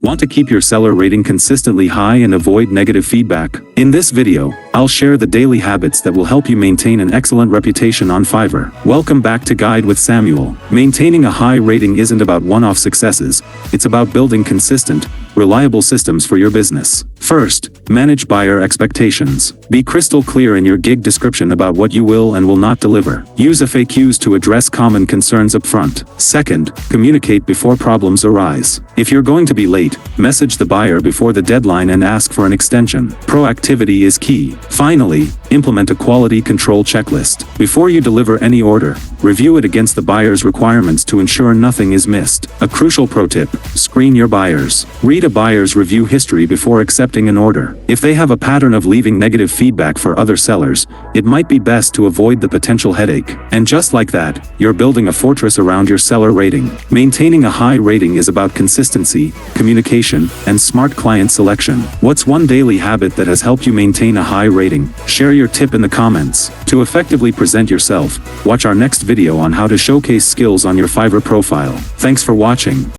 Want to keep your seller rating consistently high and avoid negative feedback? In this video, I'll share the daily habits that will help you maintain an excellent reputation on Fiverr. Welcome back to Guide with Samuel. Maintaining a high rating isn't about one-off successes, it's about building consistent, reliable systems for your business. First, manage buyer expectations. Be crystal clear in your gig description about what you will and will not deliver. Use FAQs to address common concerns upfront. Second, communicate before problems arise. If you're going to be late, message the buyer before the deadline and ask for an extension. Proactivity is key. Finally, implement a quality control checklist. Before you deliver any order, review it against the buyer's requirements to ensure nothing is missed. A crucial pro tip: screen your buyers. Read a buyer's review history before accepting an order. If they have a pattern of leaving negative feedback for other sellers, it might be best to avoid the potential headache. And just like that, you're building a fortress around your seller rating. Maintaining a high rating is about consistency, communication, and smart client selection. What's one daily habit that has helped you maintain a high rating? Share your tip in the comments. To effectively present yourself, watch our next video on how to showcase skills on your Fiverr profile. Thanks for watching.